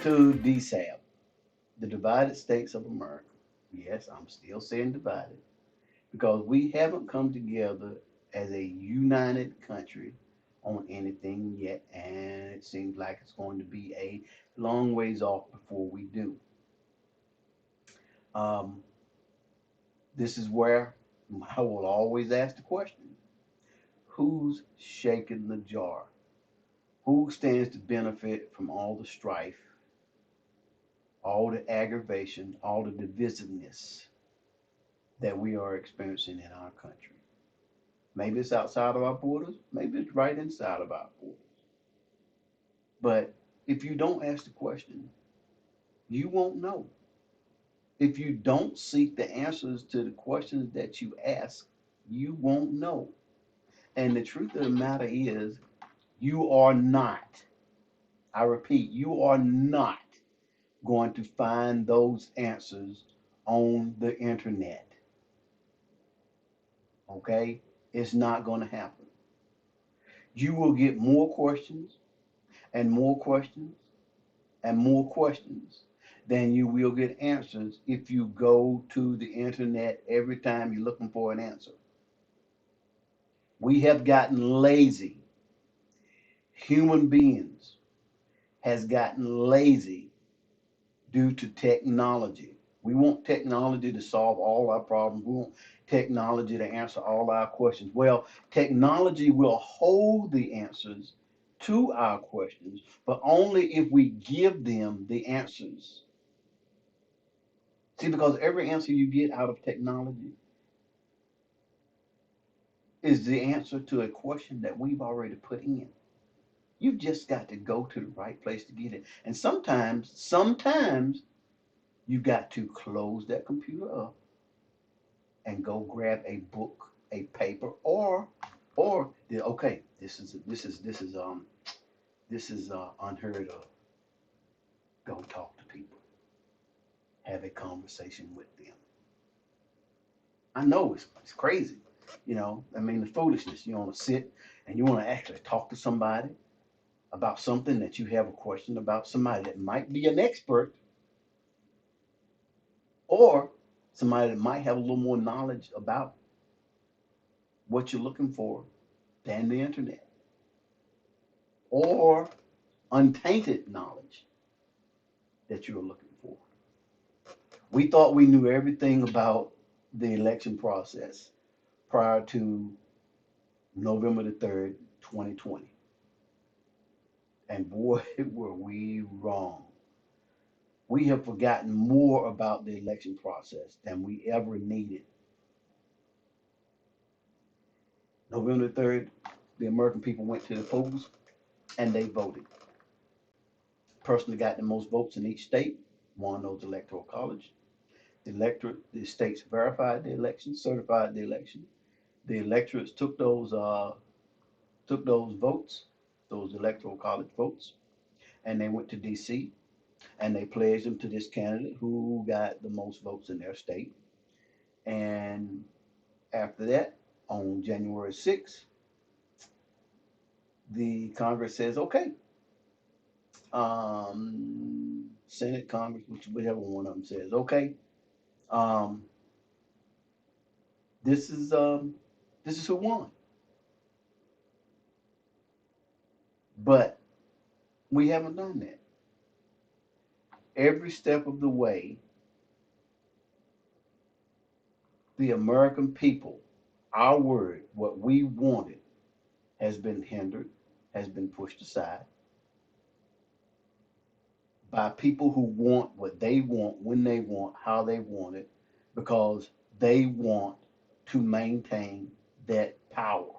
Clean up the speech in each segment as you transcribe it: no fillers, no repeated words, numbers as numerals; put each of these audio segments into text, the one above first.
to DSAB, the Divided States of America. Yes, I'm still saying divided because we haven't come together as a united country on anything yet, and it seems like it's going to be a long ways off before we do. Um, this is where I will always ask the question: who's shaking the jar? Who stands to benefit from all the strife, all the aggravation, all the divisiveness that we are experiencing in our country? Maybe it's outside of our borders, maybe it's right inside of our borders. But if you don't ask the question, you won't know. If you don't seek the answers to the questions that you ask, you won't know. And the truth of the matter is, you are not, I repeat, you are not going to find those answers on the internet. Okay? It's not going to happen. You will get more questions and more questions and more questions than you will get answers if you go to the internet every time you're looking for an answer. We have gotten lazy. Human beings has gotten lazy due to technology. We want technology to solve all our problems. We want technology to answer all our questions. Well, technology will hold the answers to our questions, but only if we give them the answers. See, because every answer you get out of technology is the answer to a question that we've already put in. You've just got to go to the right place to get it. And sometimes you've got to close that computer up and go grab a book, a paper, or okay, this is unheard of. Go talk to people, have a conversation with them. I know it's crazy, I mean the foolishness. You want to sit and you want to actually talk to somebody about something that you have a question about, somebody that might be an expert or somebody that might have a little more knowledge about what you're looking for than the internet, or untainted knowledge that you're looking for. We thought we knew everything about the election process prior to November the 3rd, 2020. And boy, were we wrong. We have forgotten more about the election process than we ever needed. November the 3rd, the American people went to the polls and they voted. The person that got the most votes in each state won those electoral college. The states verified the election, certified the election. The electorates took those votes, those electoral college votes, and they went to D.C. and they pledged them to this candidate who got the most votes in their state. And after that, on January 6th, the Congress says, okay, Senate, Congress, whichever one of them says, okay, um, this is um, this is who won. But we haven't done that. Every step of the way, the American people, our word, what we wanted, has been hindered, has been pushed aside by people who want what they want, when they want, how they want it, because they want to maintain that power.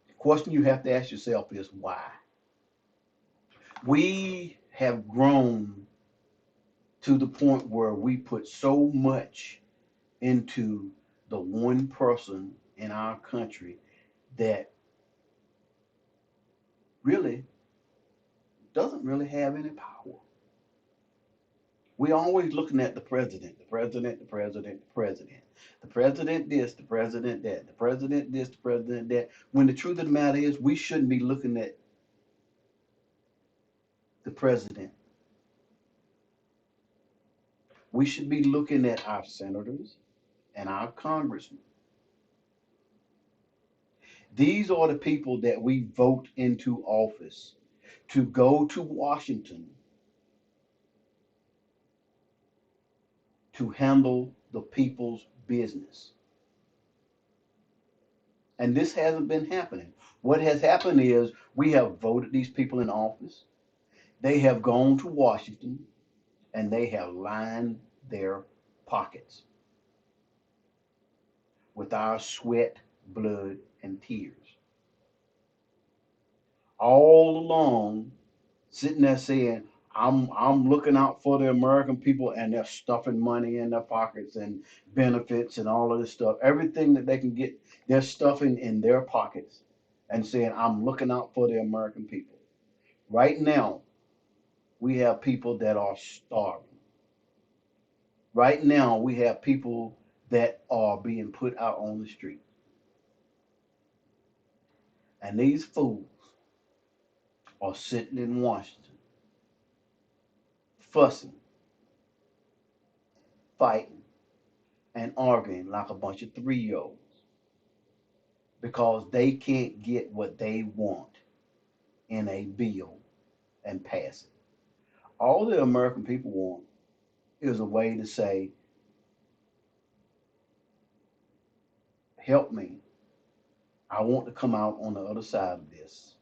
The question you have to ask yourself is why? We have grown to the point where we put so much into the one person in our country that really doesn't really have any power. We always looking at the president, the president, the president, the president. The president this, the president that, the president this, the president that. When the truth of the matter is, we shouldn't be looking at the president. We should be looking at our senators and our congressmen. These are the people that we vote into office to go to Washington to handle the people's business. And this hasn't been happening. What has happened is we have voted these people in office. They have gone to Washington and they have lined their pockets with our sweat, blood, and tears. All along, sitting there saying, I'm looking out for the American people, and they're stuffing money in their pockets and benefits and all of this stuff. Everything that they can get, they're stuffing in their pockets and saying, I'm looking out for the American people. Right now, we have people that are starving. Right now, we have people that are being put out on the street. And these fools are sitting in Washington, fussing, fighting, and arguing like a bunch of 3-year olds because they can't get what they want in a bill and pass it. All the American people want is a way to say, help me. I want to come out on the other side of this,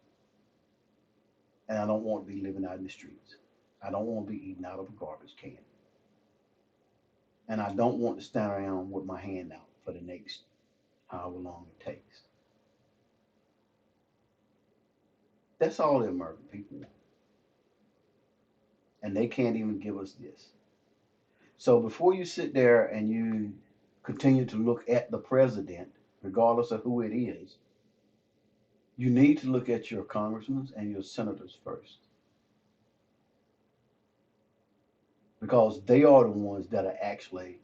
and I don't want to be living out in the streets. I don't want to be eating out of a garbage can. And I don't want to stand around with my hand out for the next however long it takes. That's all the American people want. And they can't even give us this. So before you sit there and you continue to look at the president, regardless of who it is, you need to look at your congressmen and your senators first. Because they are the ones that are actually,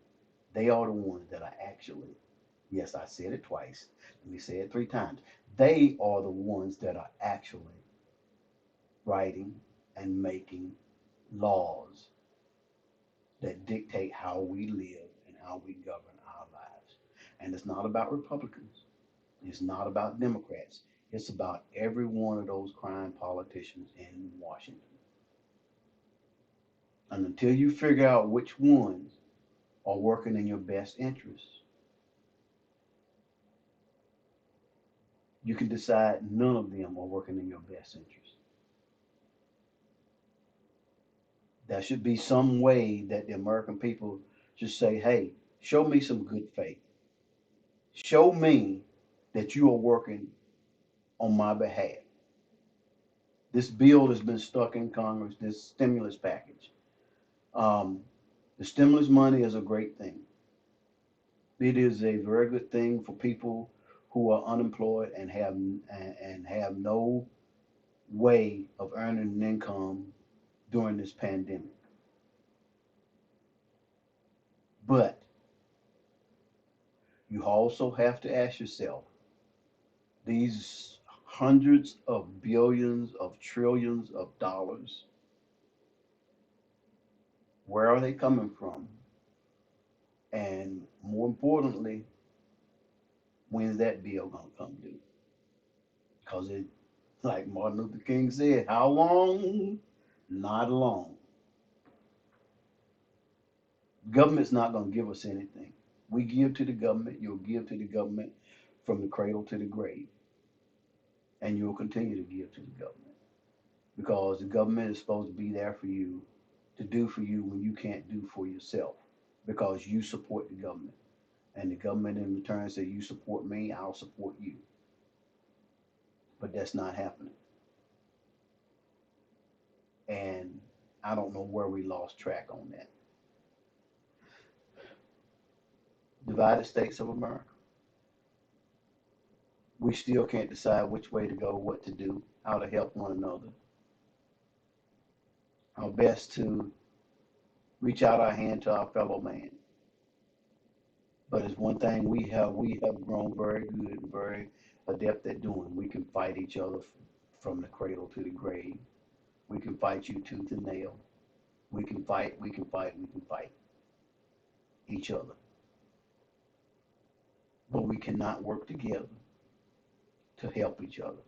yes, I said it twice. Let me say it 3 times. They are the ones that are actually writing and making laws that dictate how we live and how we govern our lives. And it's not about Republicans. It's not about Democrats. It's about every one of those crime politicians in Washington. And until you figure out which ones are working in your best interests, you can decide none of them are working in your best interest. There should be some way that the American people should say, hey, show me some good faith. Show me that you are working on my behalf. This bill has been stuck in Congress, this stimulus package. Um, the stimulus money is a great thing. It is a very good thing for people who are unemployed and have no way of earning an income during this pandemic. But you also have to ask yourself, these hundreds of billions of trillions of dollars, where are they coming from? And more importantly, when is that bill going to come due? Because it, like Martin Luther King said, how long? Not long. Government's not going to give us anything. We give to the government, you'll give to the government from the cradle to the grave. And you'll continue to give to the government. Because the government is supposed to be there for you, to do for you when you can't do for yourself. Because you support the government. And the government in return says, you support me, I'll support you. But that's not happening. And I don't know where we lost track on that. Divided States of America. We still can't decide which way to go, what to do, how to help one another, how best to reach out our hand to our fellow man. But it's one thing we have grown very good and very adept at doing. We can fight each other from the cradle to the grave. We can fight you tooth and nail. We can fight, we can fight, we can fight. each other. But we cannot work together to help each other.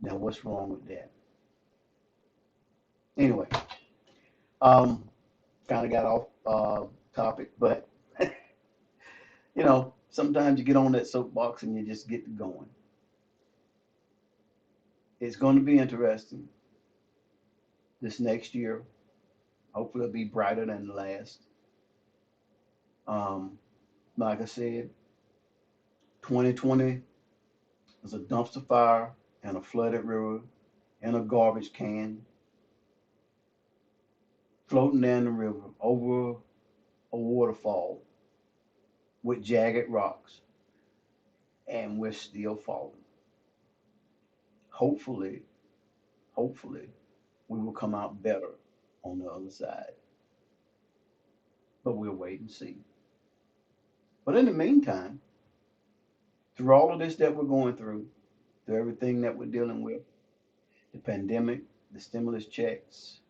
Now, what's wrong with that? Anyway, kind of got off topic, but sometimes you get on that soapbox and you just get to going. It's going to be interesting this next year. Hopefully, it'll be brighter than the last. Um, like I said, 2020 was a dumpster fire and a flooded river and a garbage can floating down the river over a waterfall with jagged rocks, and we're still falling. Hopefully, hopefully, we will come out better on the other side. But we'll wait and see. But in the meantime, through all of this that we're going through everything that we're dealing with, the pandemic, the stimulus checks,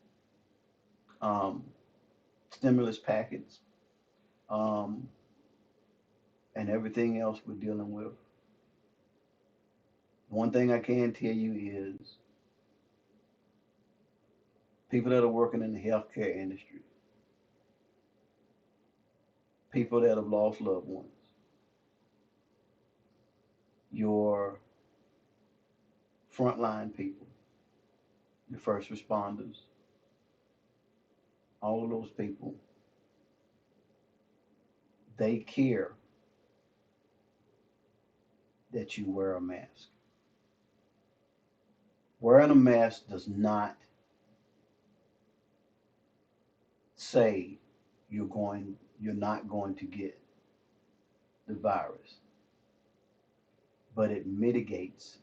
um, stimulus packets, um, and everything else we're dealing with, one thing I can tell you is people that are working in the healthcare industry, people that have lost loved ones, your frontline people, your first responders, all of those people, they care that you wear a mask. Wearing a mask does not say you're not going to get the virus, but it mitigates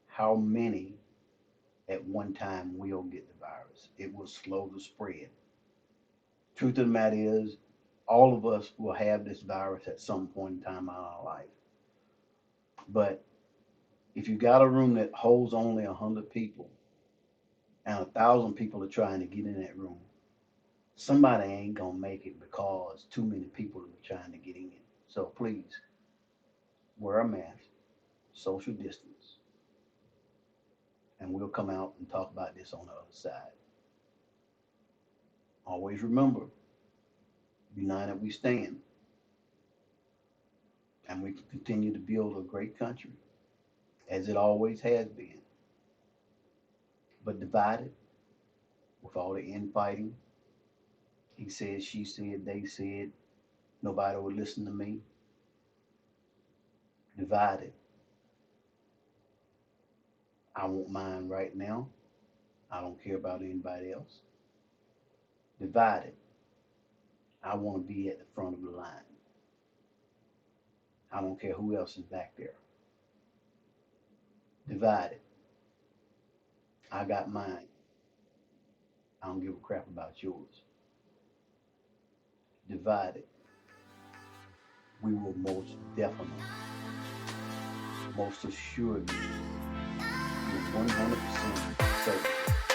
how many at one time will get the virus. It will slow the spread. Truth of the matter is, all of us will have this virus at some point in time in our life. But if you got a room that holds only 100 people and 1,000 people are trying to get in that room, somebody ain't gonna make it because too many people are trying to get in. So please, wear a mask, social distance, and we'll come out and talk about this on the other side. Always remember, united we stand, and we can continue to build a great country, as it always has been. But divided, with all the infighting, he said, she said, they said, nobody would listen to me. Divided, I want mine right now. I don't care about anybody else. Divided, I want to be at the front of the line. I don't care who else is back there. Divided, I got mine. I don't give a crap about yours. Divided, we will most definitely, most assuredly, be 100% certain